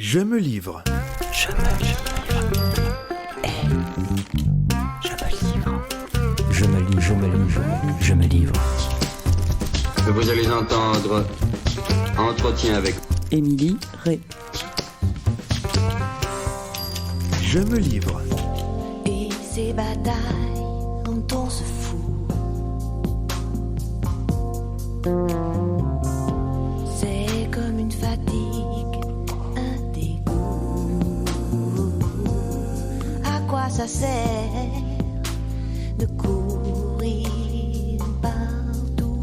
Je me livre. Je me livre. Je me livre. Je me livre, je me livre, je me livre. Que vous allez entendre Entretien avec Émilie Ré. Je me livre. Et ces batailles dont on se fout, c'est comme une fatigue, un dégoût. À quoi ça sert de courir partout?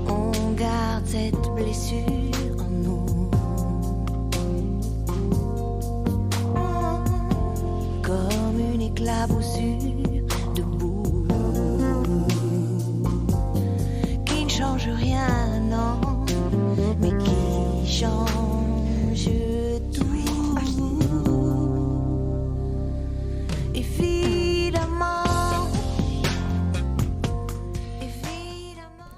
On garde cette blessure en nous, comme une éclaboussure de boue qui ne change rien, non, mais qui change tout.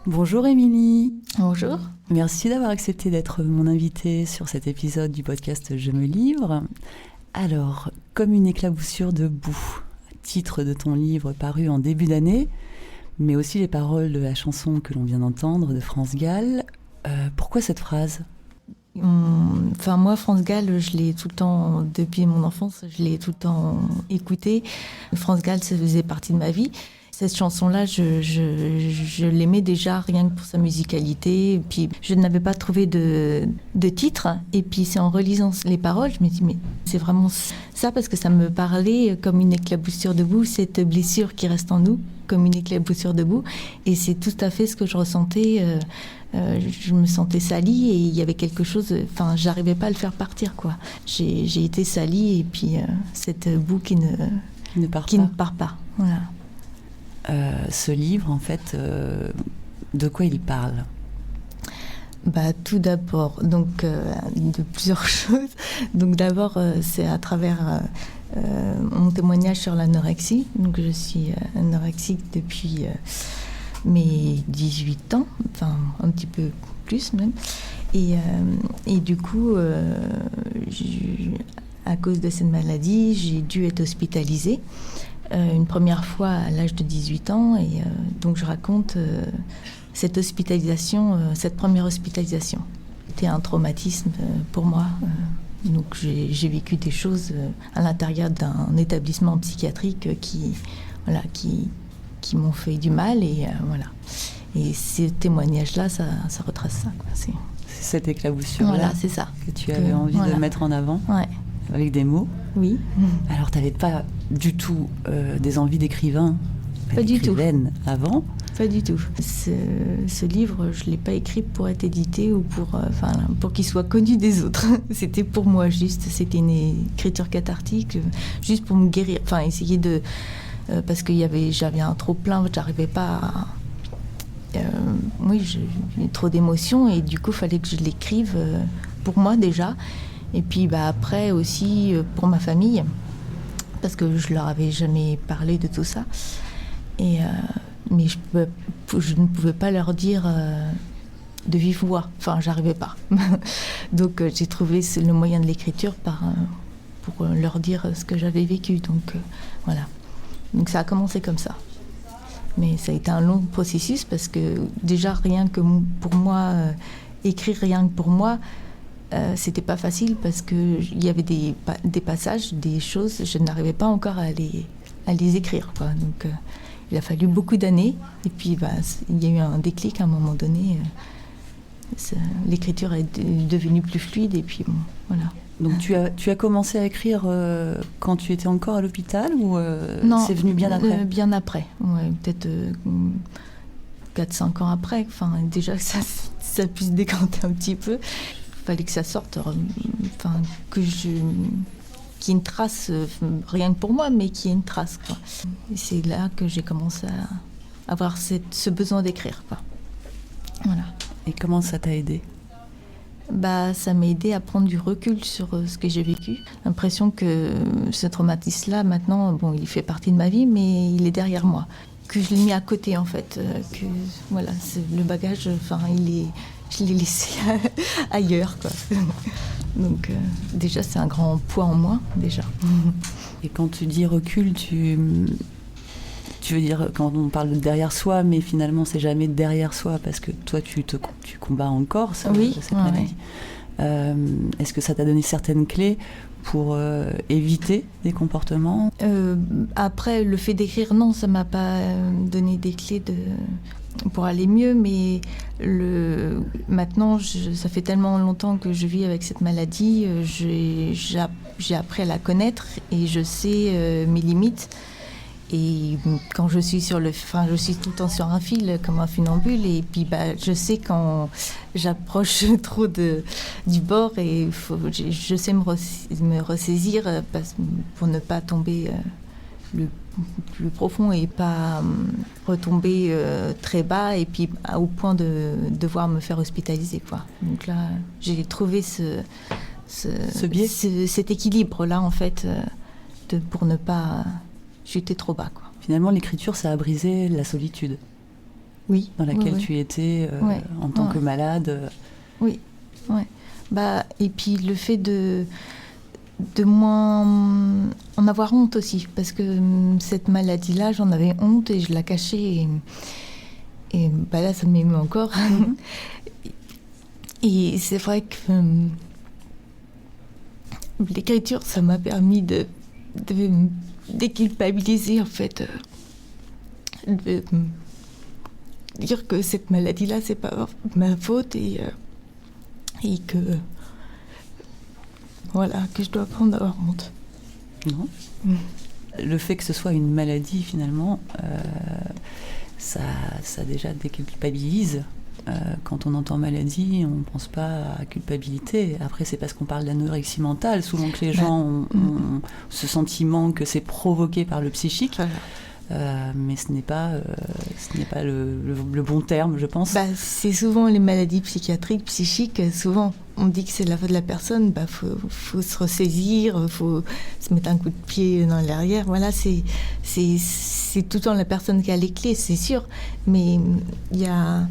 Bonjour Émilie. Bonjour. Merci d'avoir accepté d'être mon invitée sur cet épisode du podcast Je me livre. Alors, comme une éclaboussure de boue, titre de ton livre paru en début d'année, mais aussi les paroles de la chanson que l'on vient d'entendre de France Gall. Pourquoi cette phrase ? Enfin, moi, France Gall, je l'ai tout le temps, depuis mon enfance, je l'ai tout le temps écouté. France Gall, ça faisait partie de ma vie. Cette chanson-là, je l'aimais déjà rien que pour sa musicalité. Et puis, je n'avais pas trouvé de titre. Et puis, c'est en relisant les paroles, je me dis, mais c'est vraiment ça, parce que ça me parlait comme une éclaboussure de boue, cette blessure qui reste en nous, comme une éclaboussure de boue. Et c'est tout à fait ce que je ressentais. Je me sentais salie et il y avait quelque chose... Enfin, j'arrivais pas à le faire partir, quoi. J'ai été salie et puis cette boue qui ne part pas. Voilà. Ce livre, en fait, de quoi il parle ? Tout d'abord, donc de plusieurs choses. Donc d'abord, c'est à travers mon témoignage sur l'anorexie. Donc je suis anorexique depuis mes 18 ans, enfin un petit peu plus même. Et du coup, à cause de cette maladie, j'ai dû être hospitalisée. Une première fois à l'âge de 18 ans et donc je raconte cette hospitalisation, cette première hospitalisation. C'était un traumatisme pour moi. Donc j'ai vécu des choses à l'intérieur d'un établissement psychiatrique qui m'ont fait du mal et voilà. Et ces témoignages-là, ça retrace ça, quoi. C'est cette éclaboussure-là, voilà, c'est ça, que tu avais envie de mettre en avant. Ouais. Avec des mots. Oui. Alors, tu n'avais pas du tout des envies d'écrivain, pas du tout. Avant. Pas du tout. Ce livre, je ne l'ai pas écrit pour être édité ou pour qu'il soit connu des autres. C'était pour moi juste. C'était une écriture cathartique, juste pour me guérir. Enfin, essayer de... parce que j'avais un trop-plein, je n'arrivais pas à... j'ai trop d'émotions et du coup, il fallait que je l'écrive pour moi déjà. Et puis après aussi pour ma famille, parce que je leur avais jamais parlé de tout ça. Mais je ne pouvais pas leur dire de vive voix. Enfin, j'arrivais pas. Donc j'ai trouvé le moyen de l'écriture pour leur dire ce que j'avais vécu. Donc voilà. Donc ça a commencé comme ça. Mais ça a été un long processus parce que déjà rien que pour moi, écrire rien que pour moi, c'était pas facile parce qu'il y avait des passages, des choses, je n'arrivais pas encore à les écrire, quoi. Donc il a fallu beaucoup d'années et puis il y a eu un déclic à un moment donné. L'écriture est devenue plus fluide et puis bon, voilà. Donc tu as commencé à écrire quand tu étais encore à l'hôpital ou non, c'est venu bien après bien après, ouais, peut-être 4-5 ans après. Enfin, déjà que ça puisse décanter un petit peu. Il fallait que ça sorte, qu'il y ait une trace, rien que pour moi, mais qu'il y ait une trace, quoi. Et c'est là que j'ai commencé à avoir ce besoin d'écrire, quoi. Voilà. Et comment ça t'a aidé ? Ça m'a aidé à prendre du recul sur ce que j'ai vécu. L'impression que ce traumatisme-là, maintenant, il fait partie de ma vie, mais il est derrière moi. Que je l'ai mis à côté, en fait. Que voilà, le bagage, je l'ai laissé ailleurs, quoi. Donc déjà, c'est un grand poids en moins, déjà. Et quand tu dis recul, tu veux dire quand on parle de derrière soi, mais finalement c'est jamais derrière soi parce que toi tu combats encore cette maladie. Est-ce que ça t'a donné certaines clés pour éviter des comportements ? Après, le fait d'écrire, non, ça m'a pas donné des clés pour aller mieux, mais maintenant, ça fait tellement longtemps que je vis avec cette maladie, j'ai appris à la connaître et je sais mes limites. Et quand je suis je suis tout le temps sur un fil comme un funambule, et puis je sais quand j'approche trop du bord, et je sais me ressaisir pour ne pas tomber le plus profond et pas retomber très bas, et puis au point de devoir me faire hospitaliser, quoi. Donc là, j'ai trouvé ce biais, cet équilibre-là, en fait, pour ne pas chuter trop bas, quoi. Finalement, l'écriture, ça a brisé la solitude. Oui. Dans laquelle tu étais en tant que malade. Oui. Et puis le fait de moins en avoir honte aussi, parce que cette maladie-là, j'en avais honte et je la cachais. Et là, ça m'émeut encore. Et c'est vrai que l'écriture, ça m'a permis de déculpabiliser, en fait, de dire que cette maladie-là, c'est pas ma faute, et que que je dois pas en avoir honte. Non. Le fait que ce soit une maladie, finalement, ça déjà déculpabilise. Quand on entend maladie, on ne pense pas à culpabilité. Après, c'est parce qu'on parle d'anorexie mentale. Souvent que les gens ont ce sentiment que c'est provoqué par le psychique. Mais ce n'est pas le bon terme, je pense. C'est souvent les maladies psychiatriques, psychiques. Souvent, on dit que c'est de la faute de la personne. Faut se ressaisir, faut se mettre un coup de pied dans l'arrière. Voilà, c'est tout le temps la personne qui a les clés, c'est sûr. Mais il y a...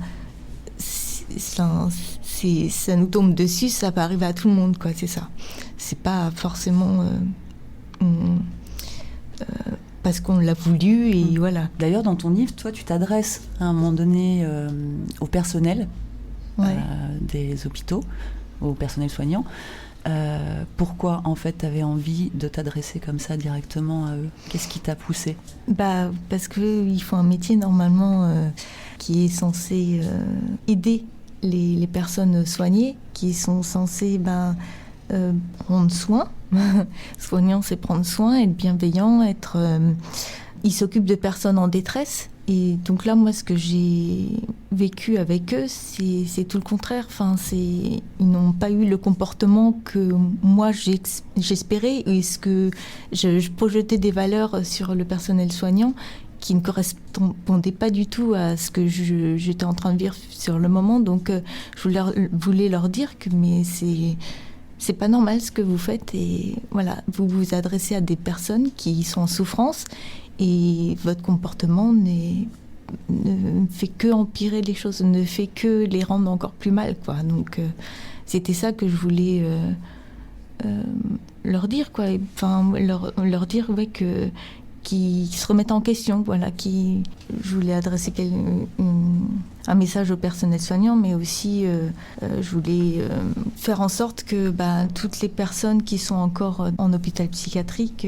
ça nous tombe dessus, ça peut arriver à tout le monde, quoi, c'est ça. C'est pas forcément parce qu'on l'a voulu, et voilà. D'ailleurs, dans ton livre, toi, tu t'adresses à un moment donné au personnel des hôpitaux, au personnel soignant. Pourquoi, en fait, tu avais envie de t'adresser comme ça directement à eux ? Qu'est-ce qui t'a poussé ? Parce qu'ils font un métier, normalement, qui est censé aider les personnes soignées, qui sont censées prendre soin. Soignant, c'est prendre soin, être bienveillant, ils s'occupent de personnes en détresse. Et donc là, moi, ce que j'ai vécu avec eux, c'est tout le contraire. Ils n'ont pas eu le comportement que moi j'espérais, et ce que je projetais des valeurs sur le personnel soignant qui ne correspondaient pas du tout à ce que j'étais en train de vivre sur le moment. Donc, je voulais leur dire que c'est pas normal ce que vous faites, et voilà, vous vous adressez à des personnes qui sont en souffrance, et votre comportement ne fait que empirer les choses, ne fait que les rendre encore plus mal, quoi. Donc c'était ça que je voulais leur dire, quoi. Enfin, leur dire qu'ils se remettent en question, voilà. Je voulais adresser un message au personnel soignant, mais aussi je voulais faire en sorte que toutes les personnes qui sont encore en hôpital psychiatrique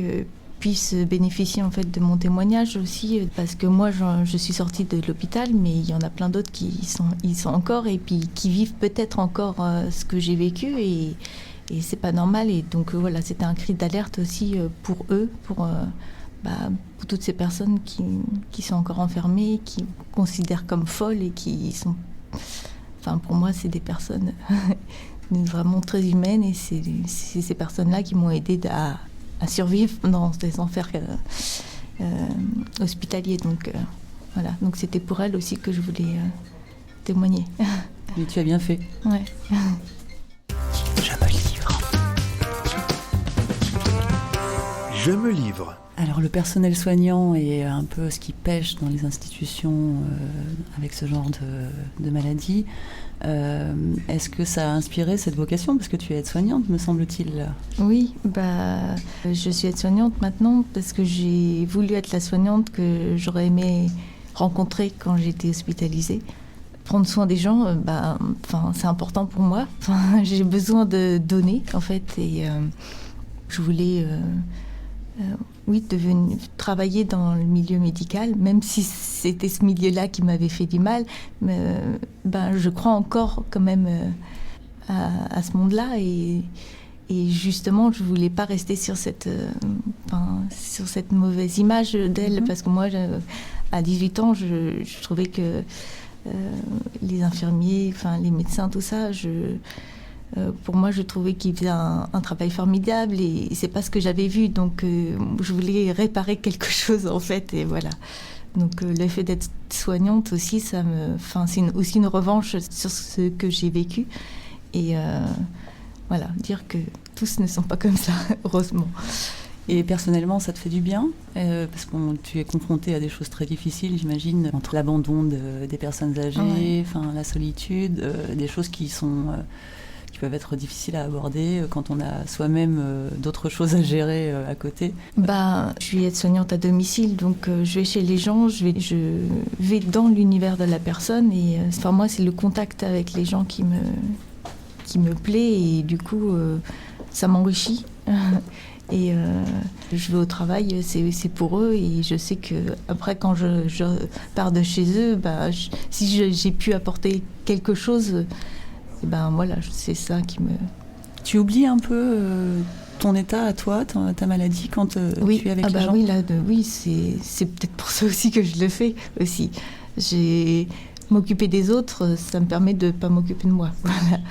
puissent bénéficier, en fait, de mon témoignage aussi, parce que moi je suis sortie de l'hôpital, mais il y en a plein d'autres qui y sont encore, et puis qui vivent peut-être encore ce que j'ai vécu, et c'est pas normal. Et donc voilà, c'était un cri d'alerte aussi pour eux, pour toutes ces personnes qui sont encore enfermées, qui considèrent comme folles, et qui sont... Enfin, pour moi, c'est des personnes vraiment très humaines, et c'est ces personnes-là qui m'ont aidée à survivre dans ces enfers hospitaliers. Donc, voilà. Donc, c'était pour elles aussi que je voulais témoigner. Mais tu as bien fait. Ouais. Je me livre. Je me livre. Alors le personnel soignant est un peu ce qui pêche dans les institutions avec ce genre de maladie. Est-ce que ça a inspiré cette vocation? Parce que tu es aide-soignante, me semble-t-il. Oui, je suis aide-soignってmaintenant parce que j'ai voulu être la soignante que j'aurais aimé rencontrer quand j'étais hospitalisée. Prendre soin des gens, c'est important pour moi. J'ai besoin de donner, en fait, et je voulais... travailler dans le milieu médical, même si c'était ce milieu-là qui m'avait fait du mal, mais je crois encore quand même à ce monde-là et justement je voulais pas rester sur cette mauvaise image d'elle, parce que moi à 18 ans je trouvais que les infirmiers, les médecins, tout ça, pour moi, je trouvais qu'ils faisaient un travail formidable et c'est pas ce que j'avais vu. Donc, je voulais réparer quelque chose, en fait, et voilà. Donc, le fait d'être soignante aussi, c'est aussi une revanche sur ce que j'ai vécu. Et voilà, dire que tous ne sont pas comme ça, heureusement. Et personnellement, ça te fait du bien parce que tu es confrontée à des choses très difficiles, j'imagine, entre l'abandon des personnes âgées, la solitude, des choses qui peuvent être difficiles à aborder quand on a soi-même d'autres choses à gérer à côté. Je suis aide-soignante à domicile, donc je vais chez les gens, je vais dans l'univers de la personne et moi c'est le contact avec les gens qui me plaît et du coup ça m'enrichit. Et je vais au travail, c'est pour eux et je sais que après quand je pars de chez eux, si j'ai pu apporter quelque chose, voilà, c'est ça qui me... Tu oublies un peu ton état à toi, ta maladie, quand tu es avec les gens? Oui, c'est peut-être pour ça aussi que je le fais aussi. M'occuper des autres, ça me permet de ne pas m'occuper de moi. Voilà.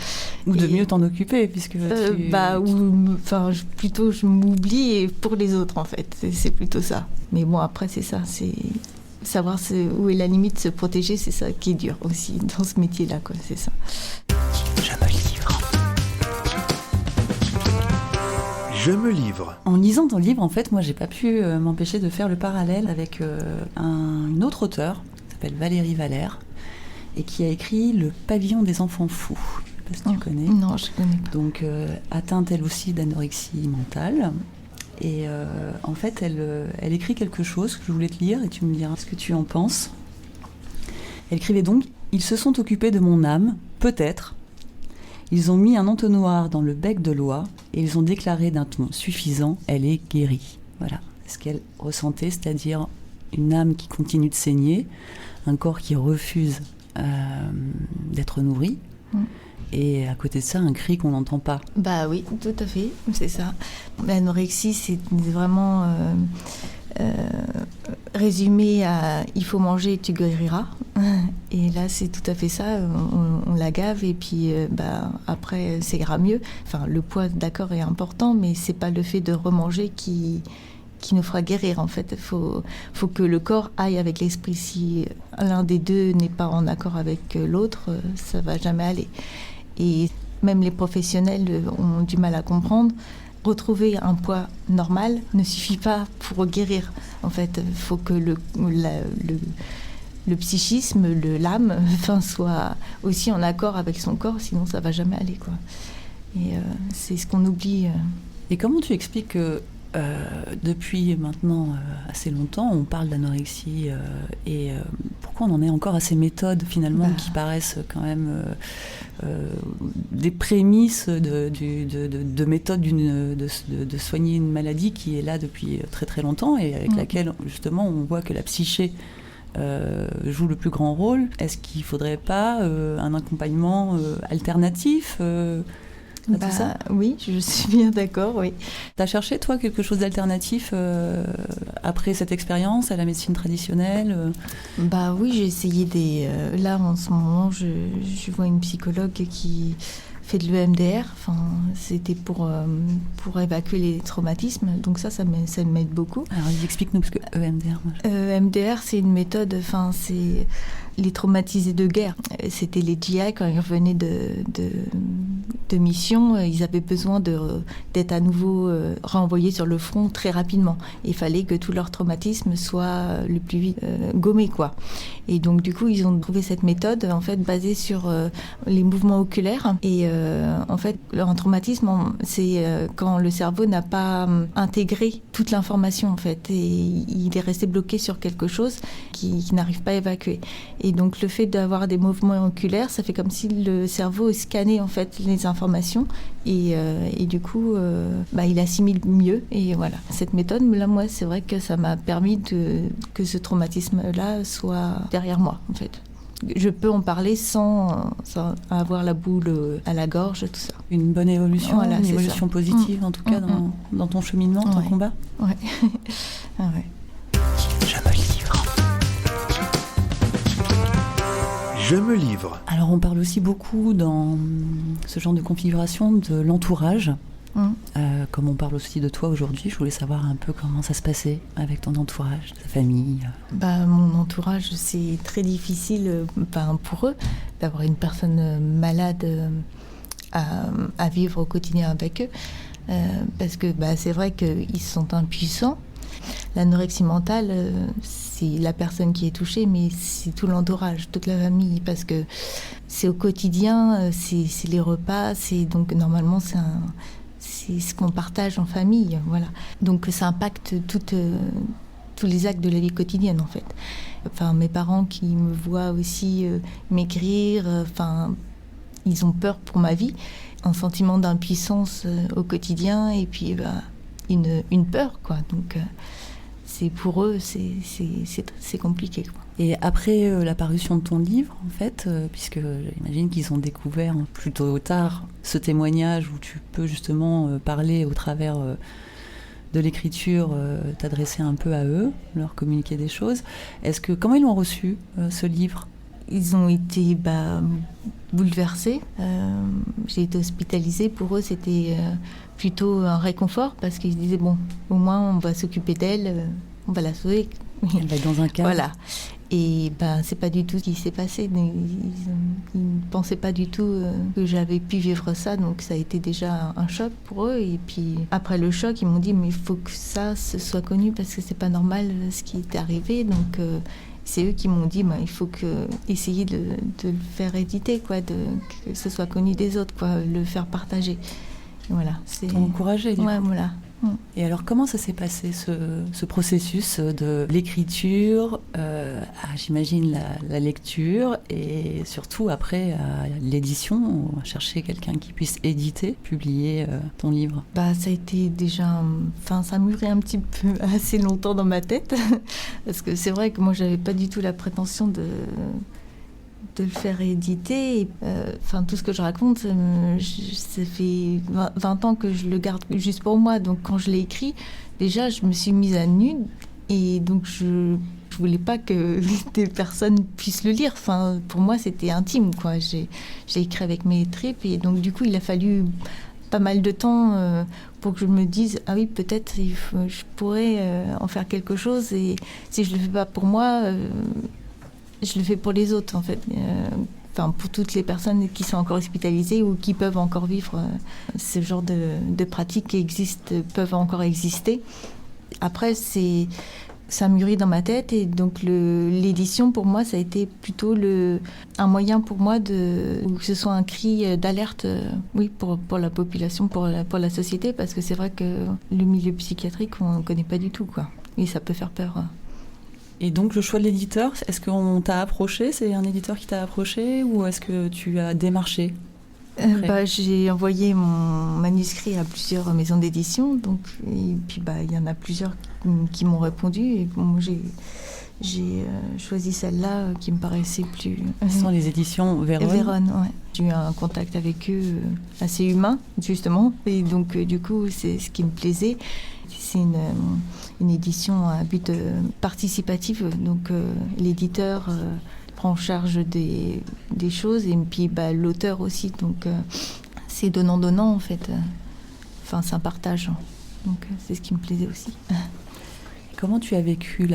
Ou de mieux t'en occuper, puisque plutôt je m'oublie et pour les autres, en fait. C'est plutôt ça. Mais bon, après, c'est ça. C'est savoir où est la limite, se protéger, c'est ça qui est dur aussi dans ce métier-là, quoi. C'est ça. Je me livre. Je me livre. En lisant ton livre, en fait, moi, j'ai pas pu m'empêcher de faire le parallèle avec une autre auteure, qui s'appelle Valérie Valère, et qui a écrit Le Pavillon des enfants fous. Je sais pas si tu connais. Non, je connais pas. Donc, atteinte elle aussi d'anorexie mentale. Et en fait, elle écrit quelque chose que je voulais te lire et tu me diras ce que tu en penses. Elle écrivait donc « Ils se sont occupés de mon âme, peut-être. Ils ont mis un entonnoir dans le bec de l'oie et ils ont déclaré d'un ton suffisant « Elle est guérie ». Voilà ce qu'elle ressentait, c'est-à-dire une âme qui continue de saigner, un corps qui refuse d'être nourri. Et à côté de ça, un cri qu'on n'entend pas. Oui, tout à fait, c'est ça. L'anorexie, c'est vraiment résumé à « il faut manger et tu guériras ». Et là, c'est tout à fait ça, on la gave et puis après, ça ira mieux. Enfin, le poids, d'accord, est important, mais c'est pas le fait de remanger qui nous fera guérir, en fait. Il faut que le corps aille avec l'esprit. Si l'un des deux n'est pas en accord avec l'autre, ça va jamais aller. Et même les professionnels ont du mal à comprendre. Retrouver un poids normal ne suffit pas pour guérir. En fait, il faut que le psychisme, l'âme, soit aussi en accord avec son corps, sinon ça va jamais aller, quoi. Et c'est ce qu'on oublie. Et comment tu expliques que depuis maintenant assez longtemps, on parle d'anorexie et pourquoi on en est encore à ces méthodes finalement qui paraissent quand même des prémices de méthodes de soigner une maladie qui est là depuis très très longtemps et avec laquelle justement on voit que la psyché joue le plus grand rôle. Est-ce qu'il ne faudrait pas un accompagnement alternatif tout ça? Oui, je suis bien d'accord, oui. T'as cherché, toi, quelque chose d'alternatif après cette expérience à la médecine traditionnelle Oui, j'ai essayé là, en ce moment, je vois une psychologue qui fait de l'EMDR. C'était pour évacuer les traumatismes. Donc ça m'aide beaucoup. Alors, explique-nous, parce que EMDR... EMDR, c'est une méthode... les traumatisés de guerre. C'était les GI, quand ils revenaient de mission, ils avaient besoin d'être à nouveau renvoyés sur le front très rapidement. Il fallait que tout leur traumatisme soit le plus vite gommé, quoi. Et donc du coup, ils ont trouvé cette méthode en fait basée sur les mouvements oculaires. Et en fait, leur traumatisme, c'est quand le cerveau n'a pas intégré toute l'information en fait, et il est resté bloqué sur quelque chose qui n'arrive pas à évacuer. Et donc le fait d'avoir des mouvements oculaires, ça fait comme si le cerveau scannait en fait les informations et du coup, il assimile mieux. Et voilà, cette méthode, là, moi, c'est vrai que ça m'a permis que ce traumatisme-là soit derrière moi en fait. Je peux en parler sans avoir la boule à la gorge, tout ça. Une bonne évolution, voilà, une évolution positive en tout cas dans ton cheminement, ton combat. Ouais. Ah ouais. Je me livre. Je me livre. Alors on parle aussi beaucoup dans ce genre de configuration de l'entourage. Comme on parle aussi de toi aujourd'hui, je voulais savoir un peu comment ça se passait avec ton entourage, ta famille. Mon entourage, c'est très difficile pour eux d'avoir une personne malade à vivre au quotidien avec eux. Parce que c'est vrai qu'ils sont impuissants. L'anorexie mentale, c'est la personne qui est touchée, mais c'est tout l'entourage, toute la famille, parce que c'est au quotidien, c'est les repas, donc normalement c'est ce qu'on partage en famille, voilà. Donc ça impacte tous les actes de la vie quotidienne en fait. Enfin, mes parents qui me voient aussi maigrir, ils ont peur pour ma vie, un sentiment d'impuissance au quotidien et puis une peur, quoi. Donc c'est pour eux, c'est compliqué, quoi. Et après la parution de ton livre, en fait, puisque j'imagine qu'ils ont découvert plutôt tard ce témoignage où tu peux justement parler au travers de l'écriture, t'adresser un peu à eux, leur communiquer des choses. Comment ils l'ont reçu, ce livre ? Ils ont été bouleversés. J'ai été hospitalisée. Pour eux, c'était plutôt un réconfort parce qu'ils se disaient, bon, au moins on va s'occuper d'elle, on va la sauver. Elle va être dans un cadre. Voilà. Et c'est pas du tout ce qui s'est passé. Ils ne pensaient pas du tout que j'avais pu vivre ça, donc ça a été déjà un choc pour eux. Et puis après le choc, ils m'ont dit mais il faut que ça se soit connu parce que c'est pas normal ce qui est arrivé. Donc c'est eux qui m'ont dit il faut essayer de le faire éditer, quoi, que ce soit connu des autres, quoi, le faire partager. Et voilà. C'est encouragé. Ouais, voilà. Et alors, comment ça s'est passé, ce processus de l'écriture, j'imagine la lecture, et surtout après à l'édition, à chercher quelqu'un qui puisse éditer, publier ton livre? Ça a été déjà... ça a mûri un petit peu assez longtemps dans ma tête, parce que c'est vrai que moi, j'avais pas du tout la prétention de le faire éditer. Tout ce que je raconte, ça fait 20 ans que je le garde juste pour moi. Donc quand je l'ai écrit, déjà, je me suis mise à nu et donc je voulais pas que des personnes puissent le lire. Pour moi, c'était intime, quoi. J'ai écrit avec mes tripes et donc du coup, il a fallu pas mal de temps pour que je me dise ah oui, peut-être je pourrais en faire quelque chose, et si je le fais pas pour moi, je le fais pour les autres, en fait. Pour toutes les personnes qui sont encore hospitalisées ou qui peuvent encore vivre ce genre de pratiques qui existent, peuvent encore exister. Après, ça mûrit dans ma tête, et donc l'édition, pour moi, ça a été plutôt un moyen pour moi que ce soit un cri d'alerte, pour la population, pour la société, parce que c'est vrai que le milieu psychiatrique, on ne connaît pas du tout, quoi. Et ça peut faire peur. Et donc, le choix de l'éditeur, est-ce qu'on t'a approché ? C'est un éditeur qui t'a approché, ou est-ce que tu as démarché ? J'ai envoyé mon manuscrit à plusieurs maisons d'édition, et puis il y en a plusieurs qui m'ont répondu, et j'ai choisi celle-là qui me paraissait plus... Ce sont les éditions Vérone. Vérone, ouais. J'ai eu un contact avec eux assez humain, justement, et donc du coup, c'est ce qui me plaisait. C'est une édition à but participatif, donc l'éditeur prend en charge des choses, et puis l'auteur aussi, donc c'est donnant-donnant en fait. C'est un partage, donc c'est ce qui me plaisait aussi. Comment tu as vécu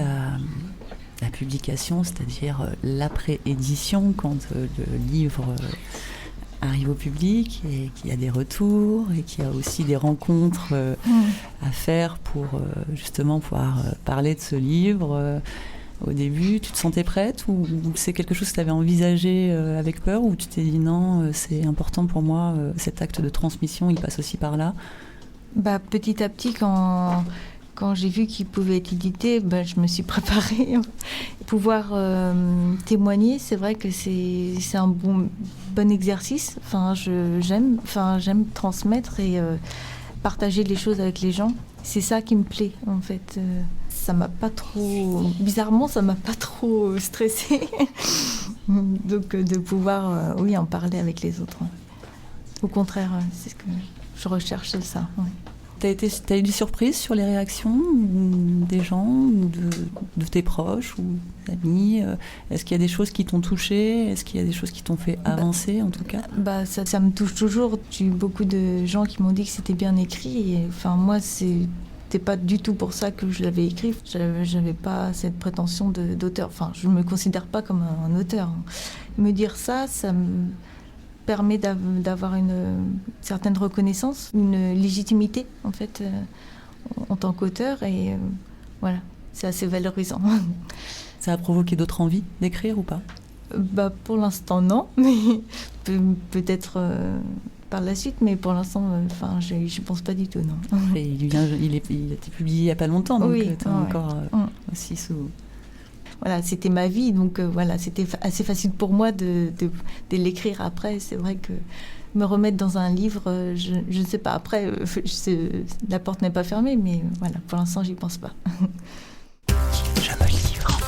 la publication, c'est-à-dire l'après-édition, quand le livre arrive au public et qu'il y a des retours et qu'il y a aussi des rencontres à faire pour justement pouvoir parler de ce livre. Au début, tu te sentais prête ou c'est quelque chose que tu avais envisagé avec peur ou tu t'es dit non, c'est important pour moi, cet acte de transmission, il passe aussi par là? Petit à petit, quand j'ai vu qu'il pouvait être édité, je me suis préparée. Pouvoir témoigner, c'est vrai que c'est un bon exercice. J'aime transmettre et partager les choses avec les gens. C'est ça qui me plaît, en fait. Ça m'a pas trop... Bizarrement, ça m'a pas trop stressée. Donc, de pouvoir, en parler avec les autres. Au contraire, c'est ce que je recherche, c'est ça. Oui. T'as eu des surprises sur les réactions des gens, ou de tes proches ou des amis? Est-ce qu'il y a des choses qui t'ont touchée? Est-ce qu'il y a des choses qui t'ont fait avancer, en tout cas? Ça me touche toujours. J'ai eu beaucoup de gens qui m'ont dit que c'était bien écrit. Et, moi, c'était pas du tout pour ça que je l'avais écrit. J'avais pas cette prétention d'auteur. Je me considère pas comme un auteur. Me dire ça me permet d'avoir une certaine reconnaissance, une légitimité en fait en tant qu'auteur et voilà, c'est assez valorisant. Ça a provoqué d'autres envies d'écrire ou pas? Pour l'instant non, mais peut-être par la suite, mais pour l'instant je pense pas du tout, non. Il a été publié il y a pas longtemps, donc oui, t'es encore aussi sous... Voilà, c'était ma vie, donc c'était assez facile pour moi de l'écrire après. C'est vrai que me remettre dans un livre, je ne sais pas. Après, la porte n'est pas fermée, mais voilà, pour l'instant, j'y pense pas. Je me livre.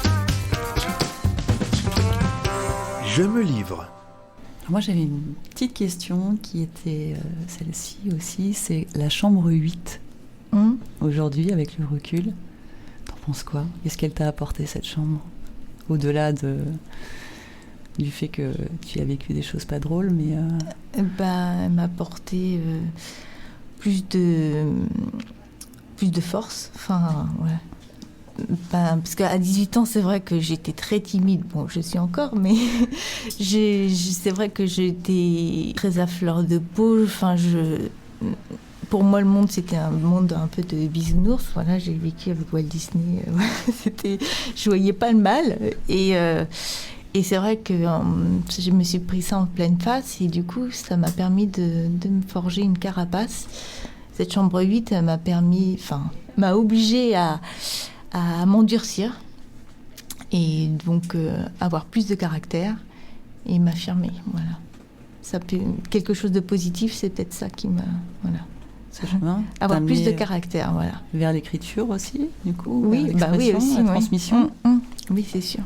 Je me livre. Moi, j'avais une petite question qui était celle-ci aussi. C'est la chambre 8. Aujourd'hui, avec le recul. T'en penses quoi? Qu'est-ce qu'elle t'a apporté, cette chambre? Au-delà du fait que tu as vécu des choses pas drôles, mais... Elle m'a apporté plus de force. Parce qu'à 18 ans, c'est vrai que j'étais très timide. Bon, je suis encore, mais c'est vrai que j'étais très à fleur de peau. Pour moi, le monde, c'était un monde un peu de bisounours. Voilà, j'ai vécu avec Walt Disney. Je voyais pas le mal. Et c'est vrai que je me suis pris ça en pleine face. Et du coup, ça m'a permis de me forger une carapace. Cette chambre 8 m'a obligée à m'endurcir. Et donc, avoir plus de caractère et m'affirmer. Voilà. Quelque chose de positif, c'est peut-être ça qui m'a... Voilà. Ce chemin, avoir plus de caractère, voilà. Vers l'écriture aussi, du coup. Oui, oui aussi, la transmission. Oui, c'est sûr.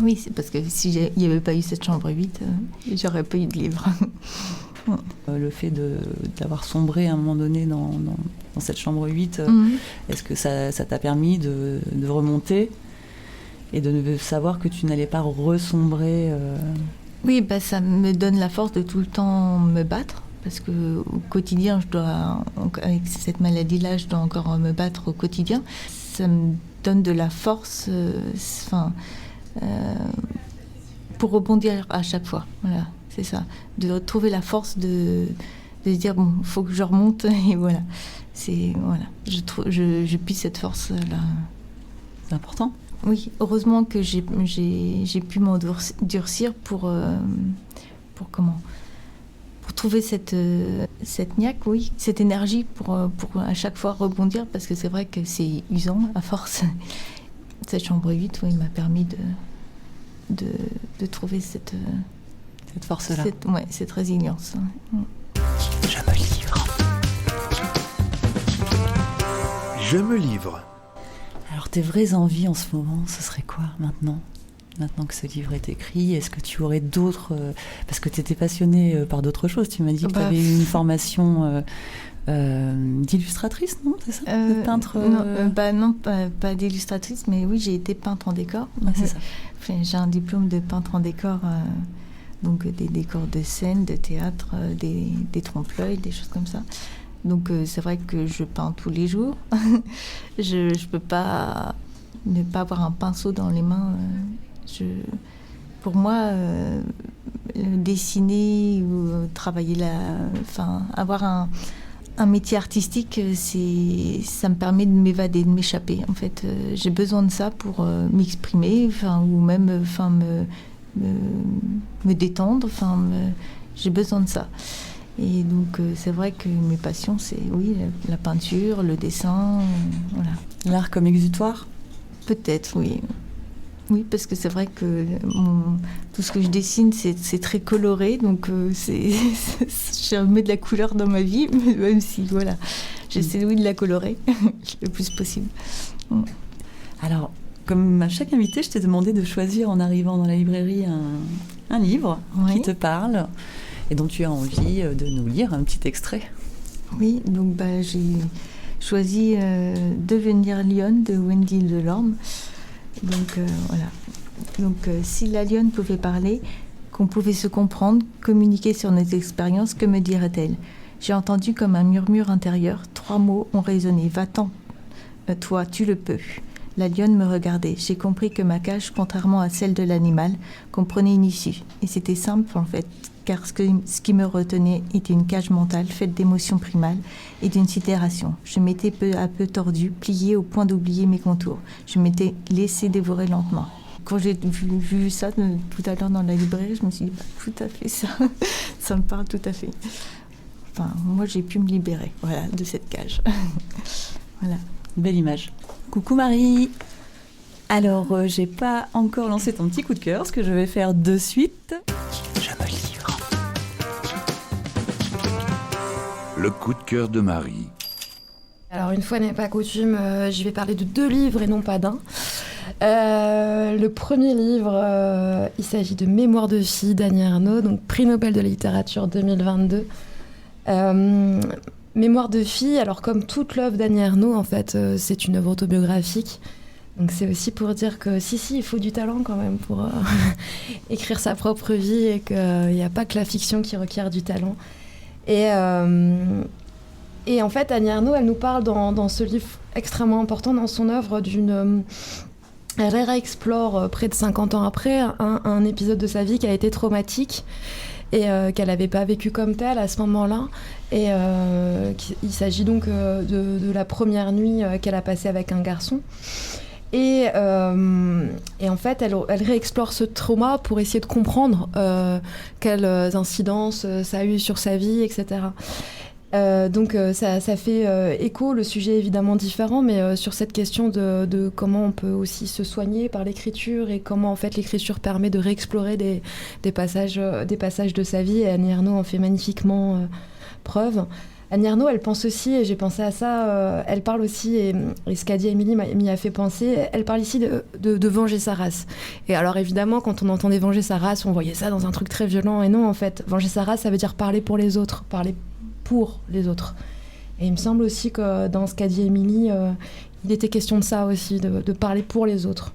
Oui, c'est parce que si il n'y avait pas eu cette chambre 8, j'aurais pas eu de livre. Le fait d'avoir sombré à un moment donné dans cette chambre 8, est-ce que ça t'a permis de remonter et de savoir que tu n'allais pas ressombrer Oui, ça me donne la force de tout le temps me battre. Parce qu'au quotidien, avec cette maladie-là, je dois encore me battre au quotidien. Ça me donne de la force pour rebondir à chaque fois. Voilà, c'est ça. De retrouver la force de se dire, bon, il faut que je remonte. Et voilà. Je puise cette force-là. C'est important. Oui, heureusement que j'ai pu m'endurcir pour trouver cette niaque, oui, cette énergie pour à chaque fois rebondir, parce que c'est vrai que c'est usant à force. Cette chambre 8, oui, m'a permis de trouver cette force-là. Cette résilience. Je me livre. Je me livre. Alors, tes vraies envies en ce moment, ce serait quoi maintenant que ce livre est écrit? Est-ce que tu aurais d'autres... parce que tu étais passionnée par d'autres choses. Tu m'as dit que tu avais eu une formation d'illustratrice, non? C'est ça? De peintre Non, pas d'illustratrice, mais oui, j'ai été peintre en décor. C'est ça. J'ai un diplôme de peintre en décor, donc des décors de scène, de théâtre, des trompe-l'œil, des choses comme ça. Donc c'est vrai que je peins tous les jours. Je peux pas ne pas avoir un pinceau dans les mains. Pour moi, dessiner ou travailler avoir un métier artistique, ça me permet de m'évader, de m'échapper. En fait, j'ai besoin de ça pour m'exprimer, ou même me détendre. J'ai besoin de ça. Et donc, c'est vrai que mes passions, c'est la peinture, le dessin, voilà. L'art comme exutoire ? Peut-être, oui. Oui, parce que c'est vrai que tout ce que je dessine, c'est très coloré, donc je mets de la couleur dans ma vie, même si, voilà, j'essaie de la colorer le plus possible. Alors, comme à chaque invité, je t'ai demandé de choisir en arrivant dans la librairie un livre qui te parle et dont tu as envie de nous lire un petit extrait. Oui, donc j'ai choisi Devenir lionne de Wendy Delorme. Donc voilà. Donc si la lionne pouvait parler, qu'on pouvait se comprendre, communiquer sur nos expériences, que me dirait-elle ? J'ai entendu comme un murmure intérieur, 3 mots ont résonné. Va-t'en, toi, tu le peux. La lionne me regardait. J'ai compris que ma cage, contrairement à celle de l'animal, comprenait une issue. Et c'était simple en fait, car ce qui me retenait était une cage mentale faite d'émotions primales et d'une sidération. Je m'étais peu à peu tordue, pliée au point d'oublier mes contours. Je m'étais laissée dévorer lentement. Quand j'ai vu ça tout à l'heure dans la librairie, je me suis dit, tout à fait ça, ça me parle tout à fait. Enfin, moi, j'ai pu me libérer, de cette cage. Voilà. Belle image. Coucou Marie. Alors, j'ai pas encore lancé ton petit coup de cœur, ce que je vais faire de suite. Je me livre. Le coup de cœur de Marie. Alors, une fois n'est pas coutume, je vais parler de 2 livres et non pas d'un. Le premier livre, il s'agit de Mémoires de fille d'Annie Ernaux, donc prix Nobel de littérature 2022. Mémoires de fille, alors comme toute l'œuvre d'Annie Ernaux, en fait, c'est une œuvre autobiographique. Donc c'est aussi pour dire que si, il faut du talent quand même pour écrire sa propre vie et qu'il n'y a pas que la fiction qui requiert du talent. Et en fait, Annie Ernaux, elle nous parle dans ce livre extrêmement important dans son œuvre elle réexplore près de 50 ans après un épisode de sa vie qui a été traumatique et qu'elle n'avait pas vécu comme tel à ce moment-là. Et il s'agit donc de la première nuit qu'elle a passée avec un garçon. Et en fait, elle réexplore ce trauma pour essayer de comprendre quelles incidences ça a eu sur sa vie, etc. Donc ça fait écho, le sujet est évidemment différent, mais sur cette question de comment on peut aussi se soigner par l'écriture et comment en fait l'écriture permet de réexplorer des passages de sa vie, et Annie Ernaux en fait magnifiquement preuve. Annie Ernaux, elle pense aussi, et j'ai pensé à ça, elle parle aussi, et ce qu'a dit Émilie m'y a fait penser, elle parle ici de venger sa race. Et alors évidemment, quand on entendait venger sa race, on voyait ça dans un truc très violent, et non, en fait, venger sa race, ça veut dire parler pour les autres, parler pour les autres. Et il me semble aussi que dans ce qu'a dit Émilie, il était question de ça aussi, de parler pour les autres.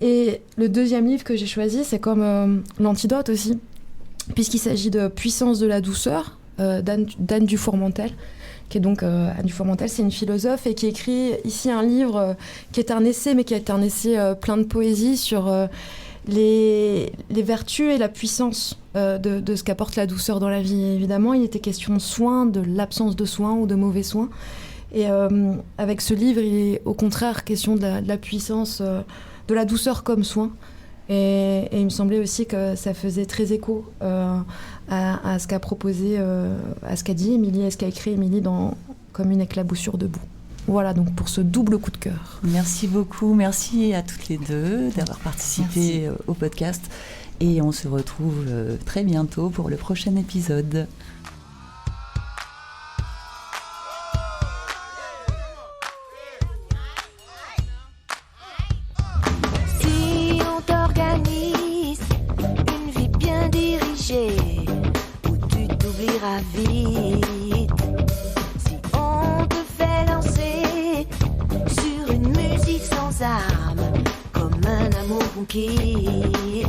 Et le deuxième livre que j'ai choisi, c'est comme l'antidote aussi, puisqu'il s'agit de Puissance de la douceur, d'Anne Dufourmentel, qui est donc Anne Dufourmentel, c'est une philosophe et qui écrit ici un livre qui est un essai, mais qui est un essai plein de poésie sur les vertus et la puissance de ce qu'apporte la douceur dans la vie. Et évidemment, il était question de soins, de l'absence de soins ou de mauvais soins. Et avec ce livre, il est au contraire question de la puissance, de la douceur comme soin. Et il me semblait aussi que ça faisait très écho à ce qu'a proposé, à ce qu'a dit Émilie, à ce qu'a écrit Émilie dans Comme une éclaboussure de boue. Voilà donc pour ce double coup de cœur. Merci beaucoup, merci à toutes les deux d'avoir participé au podcast. Et on se retrouve très bientôt pour le prochain épisode. Vite. Si on te fait lancer sur une musique sans armes, comme un amour qu'on quitte,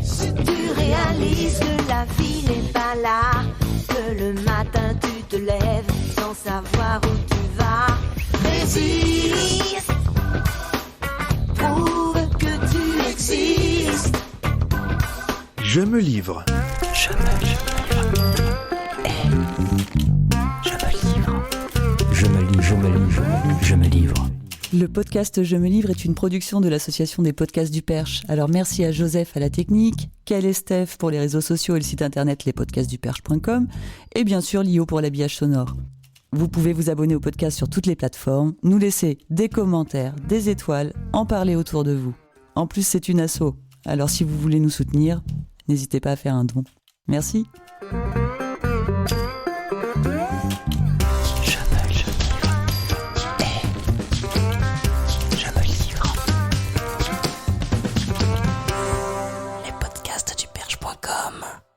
si tu réalises que la vie n'est pas là, que le matin tu te lèves sans savoir où tu vas, résiste. Je me livre. Je me livre. Je me livre. Je me livre, je me livre, je me livre. Le podcast Je me livre est une production de l'association des podcasts du Perche. Alors merci à Joseph à la technique, Kel et Steph pour les réseaux sociaux et le site internet lespodcastsduperche.com et bien sûr Lio pour l'habillage sonore. Vous pouvez vous abonner au podcast sur toutes les plateformes, nous laisser des commentaires, des étoiles, en parler autour de vous. En plus c'est une asso, alors si vous voulez nous soutenir, n'hésitez pas à faire un don. Merci. Podcastduperche.com